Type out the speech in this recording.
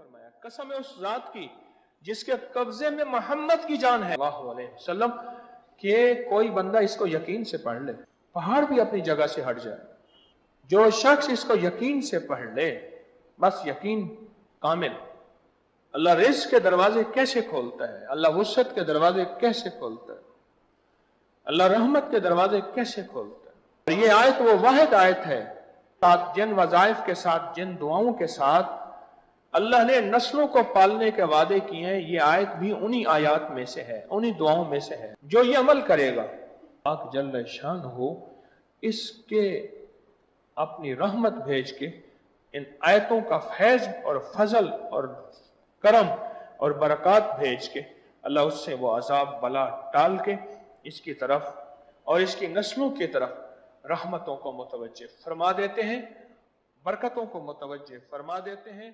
फरमाया, कसम है उस जात की जिसके कब्जे में मोहम्मद की जान है सल्लल्लाहु अलैहि वसल्लम, कि कोई बंदा इसको यकीन से पढ़ ले, पहाड़ भी अपनी जगह से हट जाए, जो शख्स इसको यकीन से पढ़ ले, बस यकीन कामिल। अल्लाह रिज़्क़ के दरवाजे कैसे खोलता है, अल्लाह वुसअत के दरवाजे कैसे खोलता है, अल्लाह रहमत के दरवाजे कैसे खोलता है। और ये आयत वो वाहिद आयत है जिन वज़ाइफ के साथ, जिन दुआओं के साथ अल्लाह ने नस्लों को पालने के वादे किए हैं, ये आयत भी उन्हीं आयात में से है, उन्हीं दुआओं में से है। जो ये अमल करेगा पाक जल्ल शान हो, इसके अपनी रहमत भेज के इन आयतों का फैज और फजल और करम और बरकत भेज के अल्लाह उससे वो अजाब बला टाल के इसकी तरफ और इसकी नस्लों की तरफ रहमतों को मुतवज्जे फरमा देते हैं, बरकतों को मुतवज्जे फरमा देते हैं।